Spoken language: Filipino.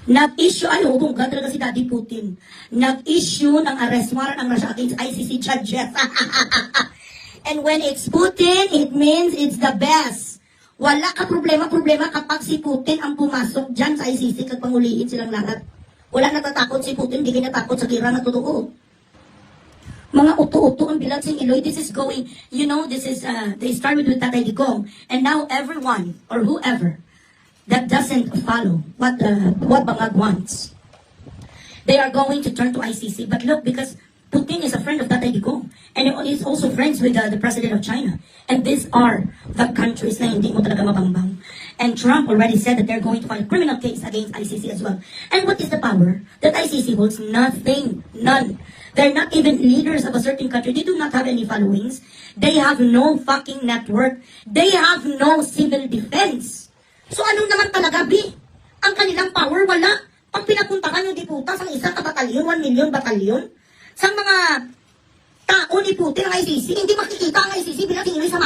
Nag-issue, ay, hubong talaga si Daddy Putin. Nag-issue ng arrest warrant ang Russia against ICC judges. And when it's Putin, it means it's the best. Wala ka problema kapag si Putin ang pumasok dyan sa ICC kag pangulihin silang lahat. Wala natatakot si Putin, hindi natakot sa gira na totoo. Mga uto-uto ang bilang sing Iloy, this is going, you know, this is, they started with Tatay Digong, and now everyone, or whoever, that doesn't follow what Bangag wants, they are going to turn to ICC. But look, because Putin is a friend of Tatay Digong, and he is also friends with the President of China. And these are the countries na hindi mo talaga mabambang. And Trump already said that they're going to file a criminal case against ICC as well. And what is the power that ICC holds? Nothing. None. They're not even leaders of a certain country. They do not have any followings. They have no fucking network. They have no civil defense. So anong naman talaga, B? Ang kanilang power, wala. Pag pinapuntahan yung diputas ang isang kabatalyon, 1 million batalyon, sa mga tao ni Putin ang ICC, hindi makikita ang ICC bilang tingin sa